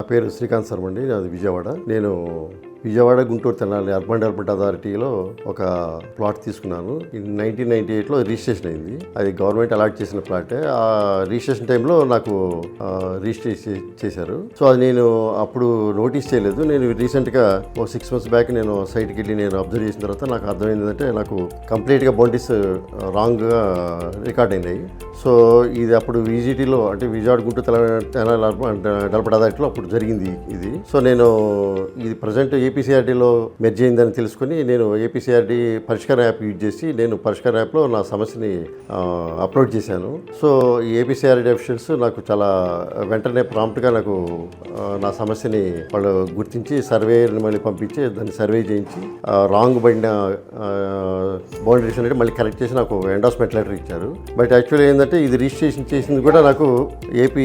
నా పేరు శ్రీకాంత్ శర్మ అండి. నాది విజయవాడ. నేను విజయవాడ గుంటూరు తెనాలి అర్బన్ డెవలప్మెంట్ అథారిటీలో ఒక ప్లాట్ తీసుకున్నాను. 1998లో రిజిస్ట్రేషన్ అయింది. అది గవర్నమెంట్ అలాట్ చేసిన ప్లాటే. ఆ రిజిస్ట్రేషన్ టైంలో నాకు రిజిస్ట్రేషన్ చేశారు. సో అది నేను అప్పుడు నోటీస్ చేయలేదు. నేను రీసెంట్గా ఓ 6 months బ్యాక్ నేను సైట్కి వెళ్ళి నేను అబ్జర్వ్ చేసిన తర్వాత నాకు అర్థమైంది ఏంటంటే నాకు కంప్లీట్గా బౌండరీస్ రాంగ్గా రికార్డ్ అయినాయి. సో ఇది అప్పుడు విజిటీలో అంటే విజయవాడ గుంటూరు తెనాలి అర్బన్ డెవలప్మెంట్ అథారిటీలో అప్పుడు జరిగింది ఇది. సో నేను ఇది ప్రజెంట్ ఏపీసీఆర్డీలో మెర్జ్ అయిందని తెలుసుకుని నేను ఏపీసీఆర్డీ పరిష్కారం యాప్ యూజ్ చేసి నేను పరిష్కారం యాప్లో నా సమస్యని అప్లోడ్ చేశాను. సో ఈ ఏపీసీఆర్డీ అఫీషియల్స్ నాకు చాలా వెంటనే ప్రాంప్ట్గా నాకు నా సమస్యని వాళ్ళు గుర్తించి సర్వేని మళ్ళీ పంపించి దాన్ని సర్వే చేయించి రాంగ్ పడిన బౌండరీస్ అనేది మళ్ళీ కరెక్ట్ చేసి నాకు ఎండార్స్మెంట్ లెటర్ ఇచ్చారు. బట్ యాక్చువల్లీ ఏంటంటే ఇది రిజిస్ట్రేషన్ చేసింది కూడా నాకు ఏపీ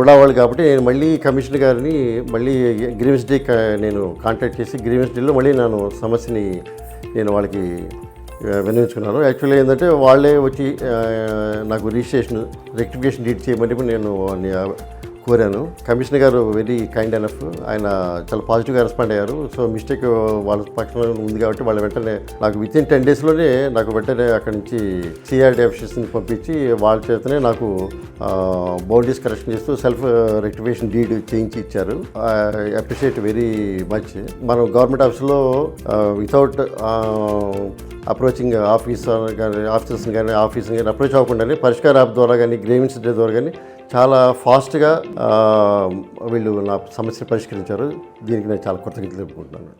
ఉడావాళ్ళు కాబట్టి నేను మళ్ళీ కమిషనర్ గారిని మళ్ళీ గ్రీవెన్స్ డే నేను కాంటాక్ట్ చేసి గ్రీవెన్స్ డేలో మళ్ళీ సమస్యని నేను వాళ్ళకి వినియోగించుకున్నాను. యాక్చువల్లీ ఏంటంటే వాళ్ళే వచ్చి నాకు రిజిస్ట్రేషన్ రెక్టిఫికేషన్ డీడ్ చేయమని నేను కోరాను. కమిషనర్ గారు వెరీ కైండ్ ఎనఫ్, ఆయన చాలా పాజిటివ్గా రెస్పాండ్ అయ్యారు. సో మిస్టేక్ వాళ్ళ పక్షంలో ఉంది కాబట్టి వాళ్ళ వెంటనే నాకు వితిన్ 10 daysలోనే నాకు వెంటనే అక్కడి నుంచి సిఆర్డీ ఆఫీసర్స్ని పంపించి వాళ్ళ చేతనే నాకు బౌండరీస్ కరెక్షన్ చేస్తూ సెల్ఫ్ రెక్టిఫికేషన్ డీడ్ చేయించి ఇచ్చారు. I appreciate very much. మనం గవర్నమెంట్ ఆఫీస్లో వితౌట్ అప్రోచింగ్ ఆఫీసర్స్ని కానీ ఆఫీస్ని కానీ అప్రోచ్ అవ్వకుండానే పరిష్కార యాప్ ద్వారా కానీ గ్రీవెన్స్ డే ద్వారా కానీ చాలా ఫాస్ట్గా వీళ్ళు నా సమస్యను పరిష్కరించారు. దీనికి నేను చాలా కృతజ్ఞతలు తెలుపుకుంటున్నాను.